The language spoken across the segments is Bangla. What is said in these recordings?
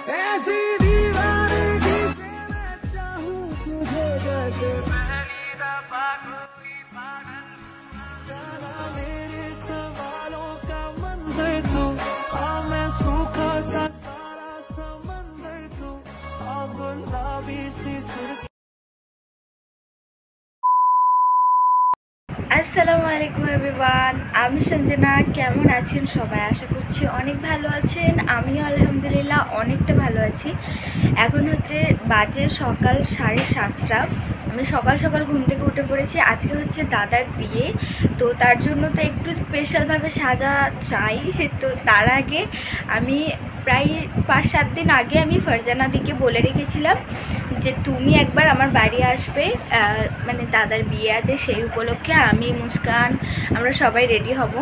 ऐसी दीवानगी से मैं चाहूं तुझे जैसे पहली दफा कोई पागल जाना मेरे सवालों का मंजर तू, हाँ मैं सूखा सा सारा समंदर तू, हाँ गुलाबी सी सुर्खी। আসসালামু আলাইকুম এভরিওয়ান, আমি সঞ্জনা। কেমন আছেন সবাই? আশা করছি অনেক ভালো আছেন। আমিও আলহামদুলিল্লাহ অনেকটা ভালো আছি। এখন হচ্ছে বাজে সকাল 7:30। আমি সকাল সকাল ঘুম থেকে উঠে পড়েছি। আজকে হচ্ছে দাদার বিয়ে, তো তার জন্য তো একটু স্পেশালভাবে সাজা চাই। তো তার আগে আমি প্রায় 5-7 দিন আগে আমি ফারজানা দিকে বলে রেখেছিলাম যে তুমি একবার আমার বাড়ি আসবে, মানে দাদার বিয়ে আছে, সেই উপলক্ষে আমি মুস্কান আমরা সবাই রেডি হব।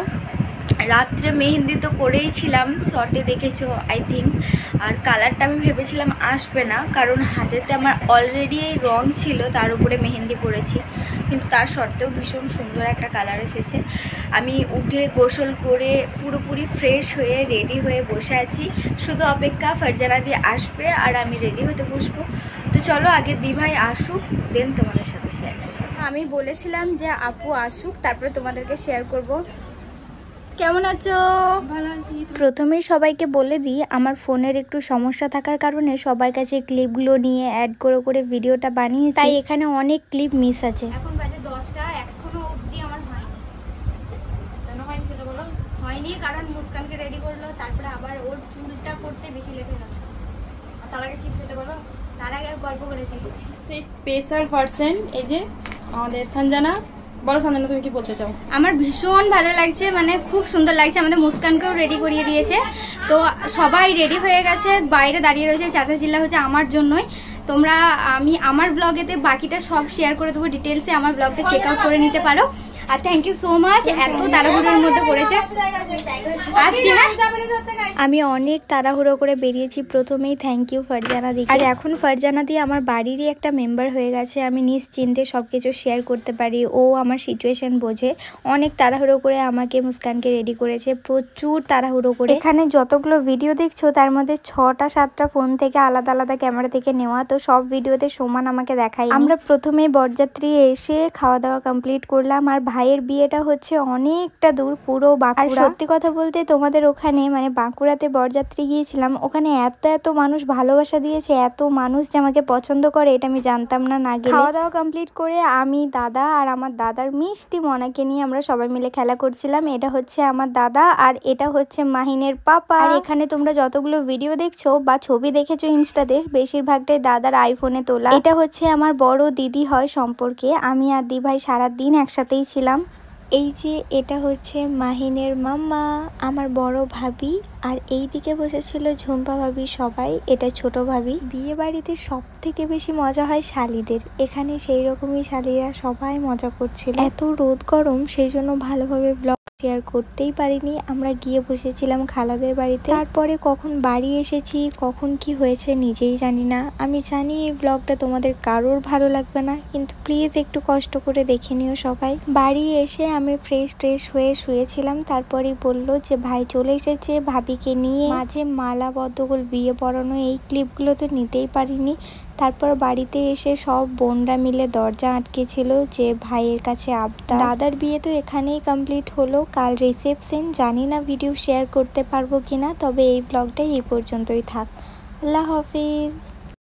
রাত্রে মেহেন্দি তো করেইছিলাম, শর্টে দেখেছো আই থিঙ্ক। আর কালারটা আমি ভেবেছিলাম আসবে না, কারণ হাতেতে আমার অলরেডি এই রং ছিল, তার উপরে মেহেন্দি পরেছি, কিন্তু তার সত্ত্বেও ভীষণ সুন্দর একটা কালার এসেছে। আমি উঠে গোসল করে পুরোপুরি ফ্রেশ হয়ে রেডি হয়ে বসে আছি, শুধু অপেক্ষা ফারজানা দিয়ে আসবে আর আমি রেডি হতে বসবো। তো চলো আগে দি ভাই আসুক, দেন তোমাদের সাথে শেয়ার করবো। আমি বলেছিলাম যে আপু আসুক, তারপরে তোমাদেরকে শেয়ার করব। কেমন আছো? ভালো আছি। প্রথমেই সবাইকে বলে দিই, আমার ফোনের একটু সমস্যা থাকার কারণে সবার কাছে ক্লিপগুলো নিয়ে অ্যাড করে করে ভিডিওটা বানিয়েছি, তাই এখানে অনেক ক্লিপ মিস আছে। এখন বাজে 10টা, এখনো অবধি আমার হয়নি। কেন হয়নি সেটা বলো? হয়নি কারণ মুস্কানকে রেডি করলো, তারপরে আবার ওর চুলটা করতে বেশি লেট হয়ে গেল। তার আগে কি সেটা বলো? তার আগে গল্প করেছি সেই স্পেশাল পারসন এই যে আমাদের সঞ্জনা। বলো সঞ্জনা, তুমি কি বলতে চাও? আমার ভীষণ ভালো লাগছে, মানে খুব সুন্দর লাগছে। আমাদের মুস্কানকেও রেডি করিয়ে দিয়েছে, তো সবাই রেডি হয়ে গেছে, বাইরে দাঁড়িয়ে রয়েছে, চাচা চিল্লা হচ্ছে আমার জন্যই। তোমরা আমি আমার ব্লগেতে বাকিটা সব শেয়ার করে দেবো ডিটেলসে, আমার ব্লগটা চেক আউট করে নিতে পারো। আর থ্যাংক ইউ সো মাচ, এত তাড়াহুড়োর মধ্যে পড়েছে। আমি অনেক তাড়াহুড়ো করে বেরিয়েছি, প্রথমেই থ্যাংক ইউ ফারজানা দি। আর এখন ফারজানা দি আমার বাড়িরই একটা মেম্বার হয়ে গেছে, আমি নিশ্চিন্তে সবকিছু শেয়ার করতে পারি। ও আমার সিচুয়েশন বোঝে। অনেক তাড়াহুড়ো করে আমাকে মুস্কানকে রেডি করেছে, প্রচুর তাড়াহুড়ো করে। এখানে যতগুলো ভিডিও দেখছো তার মধ্যে 6টা-7টা ফোন থেকে আলাদা আলাদা ক্যামেরা থেকে নেওয়া, তো সব ভিডিওতে সমান আমাকে দেখাই। আমরা প্রথমে বরযাত্রী এসে খাওয়া দাওয়া কমপ্লিট করলাম, আর ভাইয়ের বিয়েটা হচ্ছে অনেকটা দূর, পুরো বাঁকুড়া। সত্যি কথা বলতে তোমাদের ওখানে মানে বাঁকুড়াতে বরযাত্রী গিয়েছিলাম, ওখানে এত মানুষ ভালোবাসা দিয়েছে, এত মানুষ যে আমাকে পছন্দ করে, এটা আমি জানতাম না না গেলে। খাওয়া দাওয়া কমপ্লিট করে আমি, দাদা আর আমার দাদার মিষ্টি মনাকে নিয়ে আমরা সবাই মিলে খেলা করছিলাম। এটা হচ্ছে আমার দাদা আর এটা হচ্ছে মাহিনের পাপা। আর এখানে তোমরা যতগুলো ভিডিও দেখছো বা ছবি দেখেছো ইনস্টাতে, বেশিরভাগটাই দাদার আইফোনে তোলা। এটা হচ্ছে আমার বড় দিদি হয় সম্পর্কে, আমি আর দি ভাই সারাদিন একসাথেই ছিলাম। এই যে এটা হচ্ছে মাহিনের মাম্মা, আমার বড় ভাবি, আর এই দিকে বসেছিল ঝুম্পা ভাবি। সবাই এটা ছোট ভাবি। বিয়ে বাড়িতে সব থেকে বেশি মজা হয় শালিদের, এখানে সেই রকমই শালিরা সবাই মজা করছিল। এত রোদ গরম, সেই জন্য ভালোভাবে ব্লগ শেয়ার করতেই পারিনি। আমরা গিয়ে বসেছিলাম খালাদের বাড়িতে, তারপরে কখন বাড়ি এসেছি, কখন কি হয়েছে নিজেই জানি না। আমি জানি এই ব্লগটা তোমাদের কারোর ভালো লাগবে না, কিন্তু প্লিজ একটু কষ্ট করে দেখে নিও সবাই। বাড়ি এসে আমি ফ্রেশ হয়ে শুয়েছিলাম, তারপরেই বললো যে ভাই চলে এসেছে ভাবিকে নিয়ে। মাঝে মালা বদ্ধগোল বিয়ে পড়ানো, এই ক্লিপগুলো তো নিতেই পারিনি। তারপর বাড়িতে এসে সব বোনরা মিলে দরজা আটকেছিল যে ভাইয়ের কাছে আবদার। দাদার বিয়ে তো এখানেই কমপ্লিট হলো, কাল রিসেপশন। জানি না ভিডিও শেয়ার করতে পারবো কিনা, তবে এই ব্লগটাই এই পর্যন্তই থাক। আল্লাহ হাফিজ।